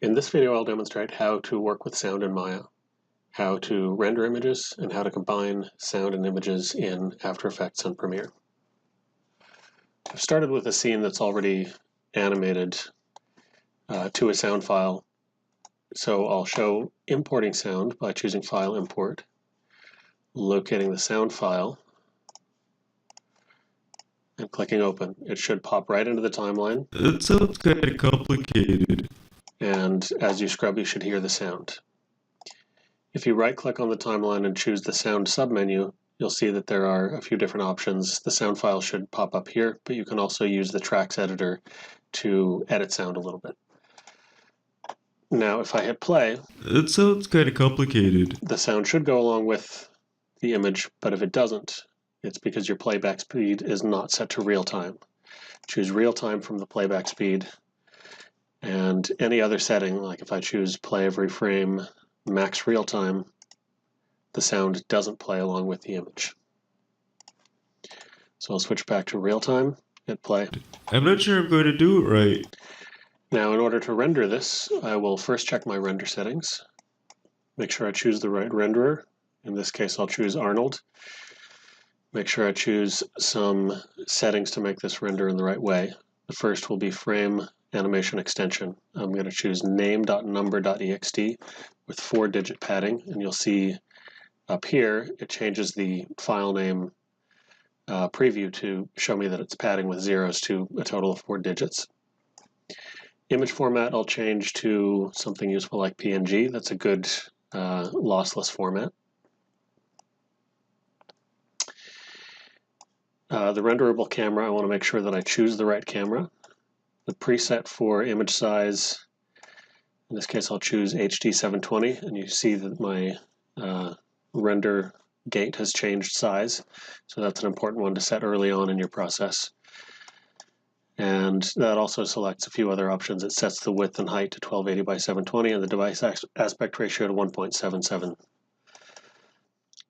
In this video, I'll demonstrate how to work with sound in Maya, how to render images, and how to combine sound and images in After Effects and Premiere. I've started with a scene that's already animated to a sound file, so I'll show importing sound by choosing File, Import, locating the sound file, and clicking Open. It should pop right into the timeline. It sounds kind of complicated. And as you scrub, you should hear the sound. If you right-click on the timeline and choose the sound submenu, you'll see that there are a few different options. The sound file should pop up here, but you can also use the tracks editor to edit sound a little bit. Now, if I hit play, It sounds kind of complicated. the sound should go along with the image, but if it doesn't, it's because your playback speed is not set to real time. Choose real time from the playback speed, and any other setting, like if I choose play every frame, max real time, the sound doesn't play along with the image. So I'll switch back to real time, hit play. I'm not sure I'm going to do it right. Now, in order to render this, I will first check my render settings, make sure I choose the right renderer. In this case, I'll choose Arnold. Make sure I choose some settings to make this render in the right way. The first will be frame animation extension. I'm going to choose name.number.ext with 4-digit padding, and you'll see up here it changes the file name preview to show me that it's padding with zeros to a total of 4 digits. Image format I'll change to something useful like PNG. That's a good lossless format. The renderable camera, I want to make sure that I choose the right camera. The preset for image size, in this case I'll choose HD 720, and you see that my render gate has changed size, so that's an important one to set early on in your process. And that also selects a few other options. It sets the width and height to 1280 by 720 and the device aspect ratio to 1.77.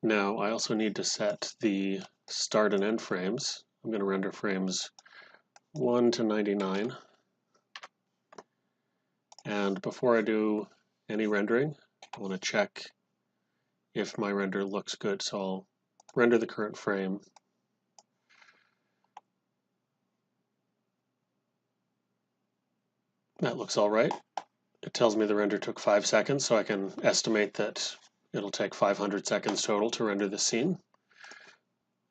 Now I also need to set the start and end frames. I'm going to render frames 1 to 99. And before I do any rendering, I want to check if my render looks good. So I'll render the current frame. That looks all right. It tells me the render took 5 seconds, so I can estimate that it'll take 500 seconds total to render this scene.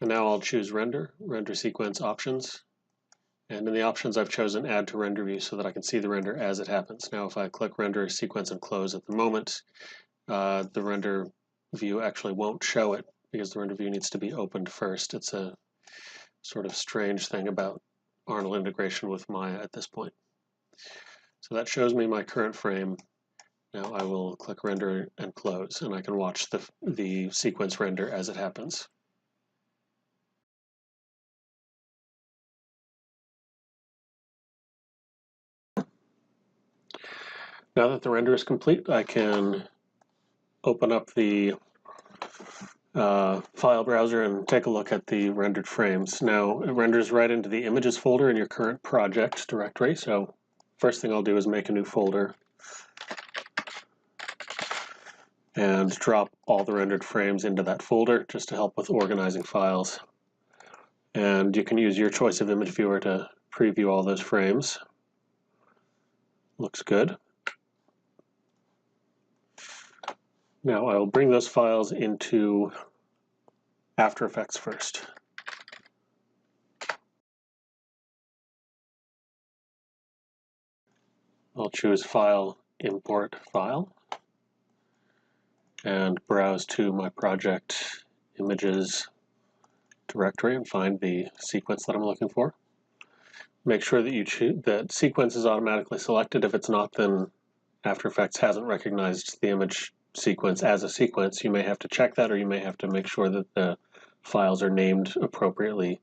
And now I'll choose render sequence options. And in the options, I've chosen add to render view so that I can see the render as it happens. Now, if I click render sequence and close at the moment, the render view actually won't show it because the render view needs to be opened first. It's a sort of strange thing about Arnold integration with Maya at this point. So that shows me my current frame. Now I will click render and close, and I can watch the sequence render as it happens. Now that the render is complete, I can open up the file browser and take a look at the rendered frames. Now it renders right into the images folder in your current project directory. So first thing I'll do is make a new folder and drop all the rendered frames into that folder just to help with organizing files. And you can use your choice of image viewer to preview all those frames. Looks good. Now I will bring those files into After Effects first. I'll choose File, Import File, and browse to my project images directory and find the sequence that I'm looking for. Make sure that that sequence is automatically selected. If it's not, then After Effects hasn't recognized the image sequence as a sequence. You may have to check that, or you may have to make sure that the files are named appropriately.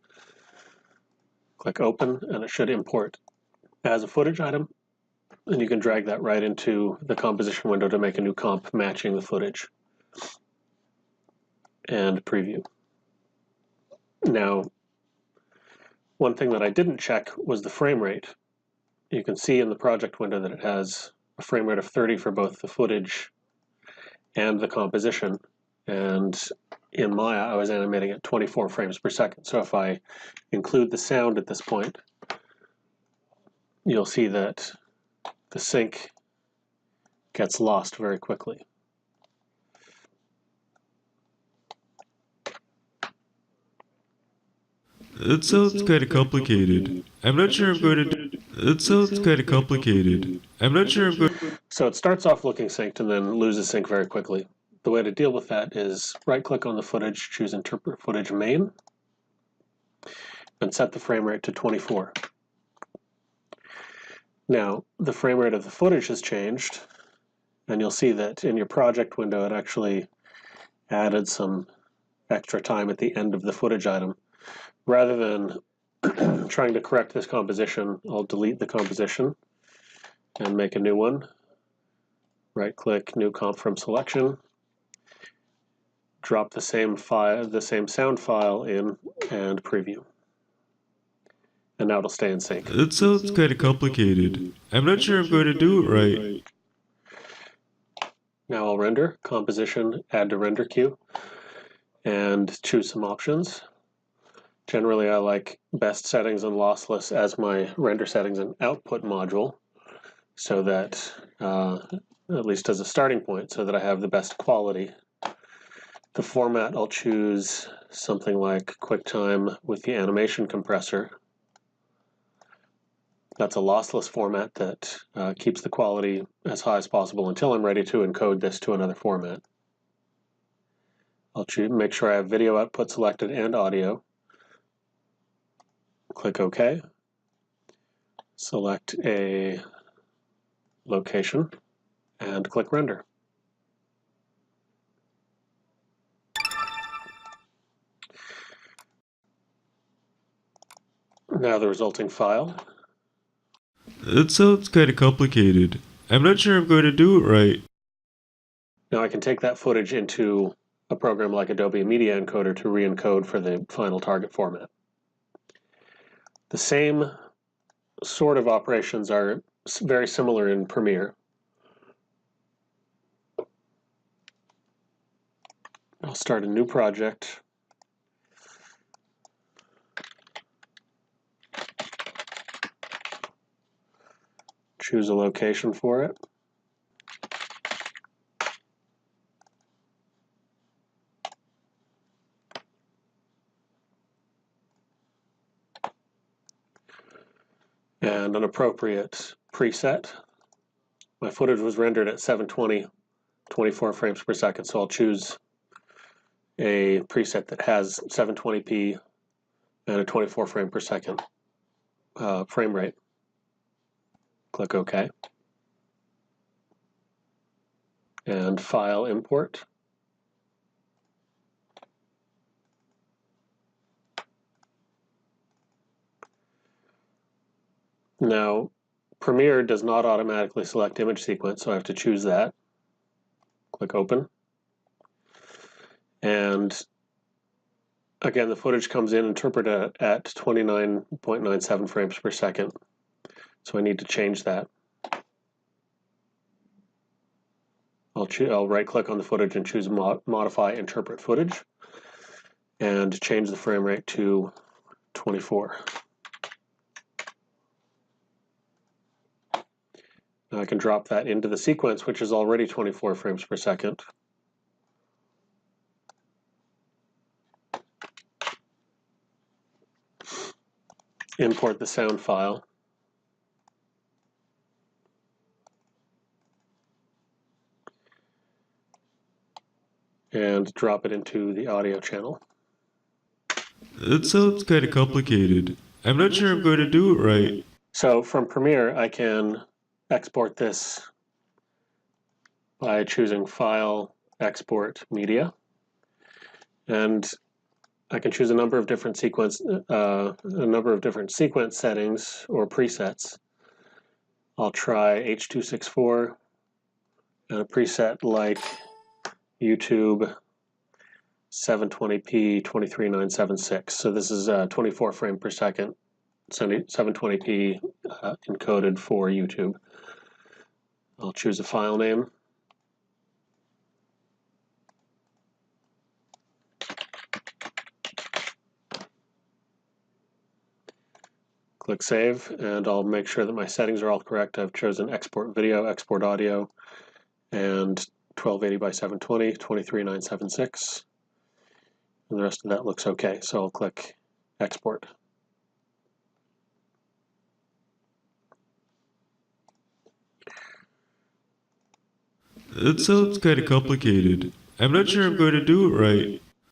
Click Open, and it should import as a footage item. And you can drag that right into the composition window to make a new comp matching the footage. And preview. Now, one thing that I didn't check was the frame rate. You can see in the project window that it has a frame rate of 30 for both the footage and the composition. And in Maya, I was animating at 24 frames per second. So if I include the sound at this point, you'll see that the sync gets lost very quickly. It sounds kind of complicated. I'm not sure I'm going to do. It sounds kind of complicated. I'm not sure I'm going. So it starts off looking synced and then loses sync very quickly. The way to deal with that is right-click on the footage, choose Interpret Footage Main, and set the frame rate to 24. Now, the frame rate of the footage has changed, and you'll see that in your project window it actually added some extra time at the end of the footage item. Rather than trying to correct this composition, I'll delete the composition and make a new one. Right-click, New Comp from Selection, drop the same sound file in, and preview. And now it'll stay in sync. It sounds kind of complicated. I'm not sure I'm going to do it right. Now I'll render, composition, add to render queue, and choose some options. Generally, I like best settings and lossless as my render settings and output module, so that, at least as a starting point, so that I have the best quality. The format, I'll choose something like QuickTime with the animation compressor. That's a lossless format that keeps the quality as high as possible until I'm ready to encode this to another format. I'll make sure I have video output selected and audio. Click OK. Select a location and click Render. Now the resulting file. It sounds kind of complicated. I'm not sure I'm going to do it right. Now I can take that footage into a program like Adobe Media Encoder to re-encode for the final target format. The same sort of operations are very similar in Premiere. I'll start a new project. Choose a location for it. And an appropriate preset. My footage was rendered at 720, 24 frames per second, so I'll choose a preset that has 720p and a 24 frame per second frame rate. Click OK. And File Import. Now, Premiere does not automatically select image sequence, so I have to choose that. Click Open. And again, the footage comes in interpreted at 29.97 frames per second. So I need to change that. I'll right-click on the footage and choose Modify Interpret Footage and change the frame rate to 24. Now I can drop that into the sequence, which is already 24 frames per second. Import the sound file. And drop it into the audio channel. It sounds kind of complicated. I'm not sure I'm going to do it right. So from Premiere, I can export this by choosing File, Export, Media. And I can choose a number of different sequence settings or presets. I'll try H.264 and a preset like YouTube 720p 23976. So this is 24 frame per second, 720p encoded for YouTube. I'll choose a file name. Click Save, and I'll make sure that my settings are all correct. I've chosen export video, export audio, and 1280 by 720, 23976. And the rest of that looks okay, so I'll click Export. It sounds kind of complicated. I'm not sure I'm going to do it right.